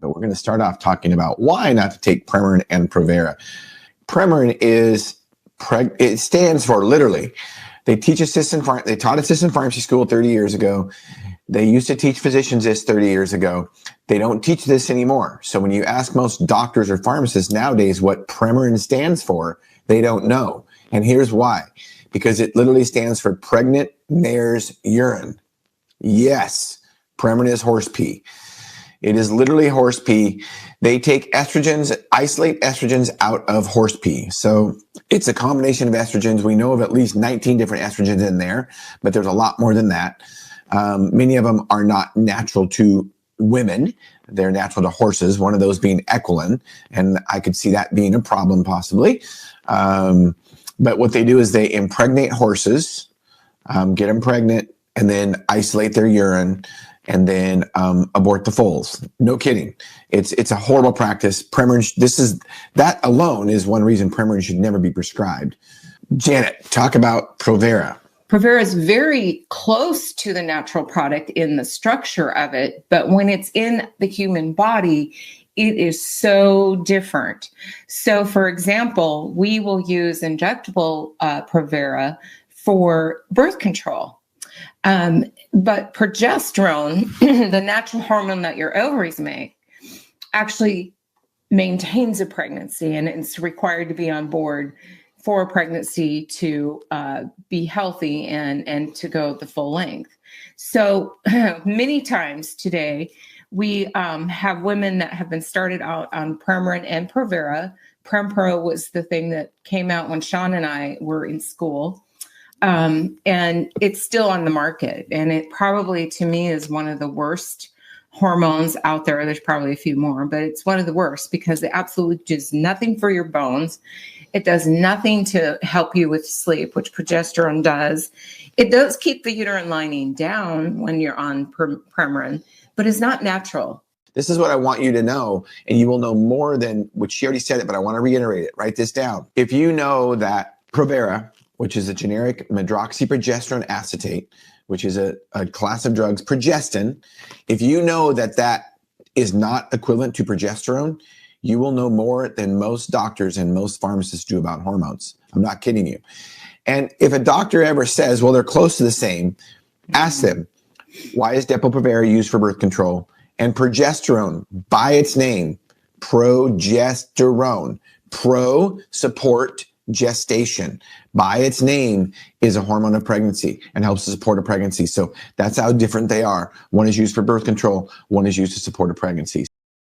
but we're going to start off talking about why not to take Premarin and Provera. Premarin it stands for, literally, they taught assistant pharmacy school 30 years ago. They used to teach physicians this 30 years ago. They don't teach this anymore. So when you ask most doctors or pharmacists nowadays what Premarin stands for, they don't know. And here's why. Because it literally stands for pregnant mare's urine. Yes, Premarin is horse pee. It is literally horse pee. They take estrogens, isolate estrogens out of horse pee. So it's a combination of estrogens. We know of at least 19 different estrogens in there, but there's a lot more than that. Many of them are not natural to women. They're natural to horses, one of those being equine, and I could see that being a problem possibly. But what they do is they impregnate horses, get them pregnant, and then isolate their urine, and then abort the foals. No kidding. It's a horrible practice. Premarin, that alone is one reason Premarin should never be prescribed. Janet, talk about Provera. Provera is very close to the natural product in the structure of it, but when it's in the human body, it is so different. So, for example, we will use injectable Provera for birth control. But progesterone, the natural hormone that your ovaries make, actually maintains a pregnancy, and it's required to be on board for a pregnancy to be healthy and to go the full length. So many times today, we have women that have been started out on Premarin and Provera. Prempro was the thing that came out when Shawn and I were in school. And it's still on the market. And it probably, to me, is one of the worst hormones out there. There's probably a few more, but it's one of the worst because it absolutely does nothing for your bones. It does nothing to help you with sleep, which progesterone does. It does keep the uterine lining down when you're on Premarin, but it's not natural. This is what I want you to know, and you will know more than what she already said it, but I want to reiterate it. Write this down. If you know that Provera, which is a generic medroxyprogesterone acetate, which is a class of drugs, progestin, if you know that that is not equivalent to progesterone, you will know more than most doctors and most pharmacists do about hormones. I'm not kidding you. And if a doctor ever says, well, they're close to the same, ask them, why is Depo-Provera used for birth control? And progesterone, by its name, progesterone, support gestation, by its name, is a hormone of pregnancy and helps to support a pregnancy. So that's how different they are. One is used for birth control, one is used to support a pregnancy.